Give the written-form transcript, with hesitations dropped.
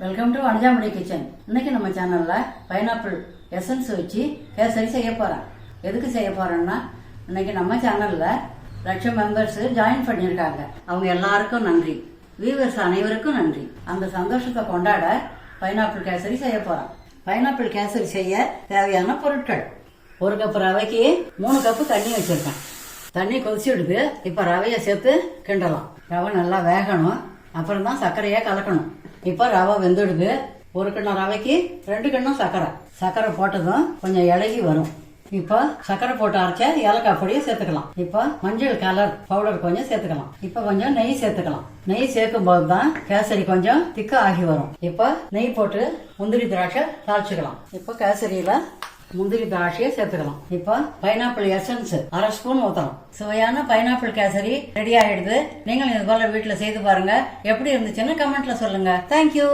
Welcome to அஞ்சாமடி kitchen. இன்னைக்கு நம்ம சேனல்ல பைனாப்பிள் எசன்ஸ் வச்சு கேசரி செய்ய போறேன். எதுக்கு செய்ய போறேன்னா, இன்னைக்கு நம்ம சேனல்ல லட்சம் மெம்பர்ஸ் ஜாயின் பண்ணியிருக்காங்க. அவங்க எல்லாருக்கும் நன்றி. வியூவர்ஸ் அனைவருக்கும் நன்றி. அந்த சந்தோஷத்தை கொண்டாட பைனாப்பிள் கேசரி செய்ய போறேன். பைனாப்பிள் கேசரி செய்ய தேவையான பொருட்கள்: 1 கப் ரவைக்கு 3 கப்பு தண்ணி வச்சிருக்கேன். தண்ணி கொதிச்சுடுது. இப்ப ரவையை சேர்த்து கிண்டலாம். ரவை நல்லா வேகணும். அப்புறம் தான் சர்க்கரையை கலக்கணும். இப்ப ரவை வெந்துடுது. 1 கிண்ணம் ரவைக்கு 2 கிண்ணம் சர்க்கரை. சர்க்கரை போட்டதும் கொஞ்சம் இலகி வரும். இப்ப சர்க்கரை போட்டு அரைச்ச ஏலக்காய் பொடியை சேர்த்துக்கலாம். இப்ப மஞ்சள் கலர் பவுடர் கொஞ்சம் சேர்த்துக்கலாம். இப்ப கொஞ்சம் நெய் சேர்த்துக்கலாம். நெய் சேர்க்கும் போது தான் கேசரி கொஞ்சம் திக்கா ஆகி வரும். இப்ப நெய் போட்டு முந்திரி திராட்சை தாளிச்சுக்கலாம். இப்ப கேசரியில முந்திரி திராட்சையை சேர்த்துக்கலாம். இப்ப பைனாப்பிள் எசன்ஸ் 1/2 ஸ்பூன் ஊத்தலாம். சுவையான பைனாப்பிள் கேசரி ரெடி ஆயிடுது. நீங்களும் இது போல வீட்டுல செய்து பாருங்க. எப்படி இருந்துச்சுன்னு கமெண்ட்ல சொல்லுங்க. தேங்க்யூ.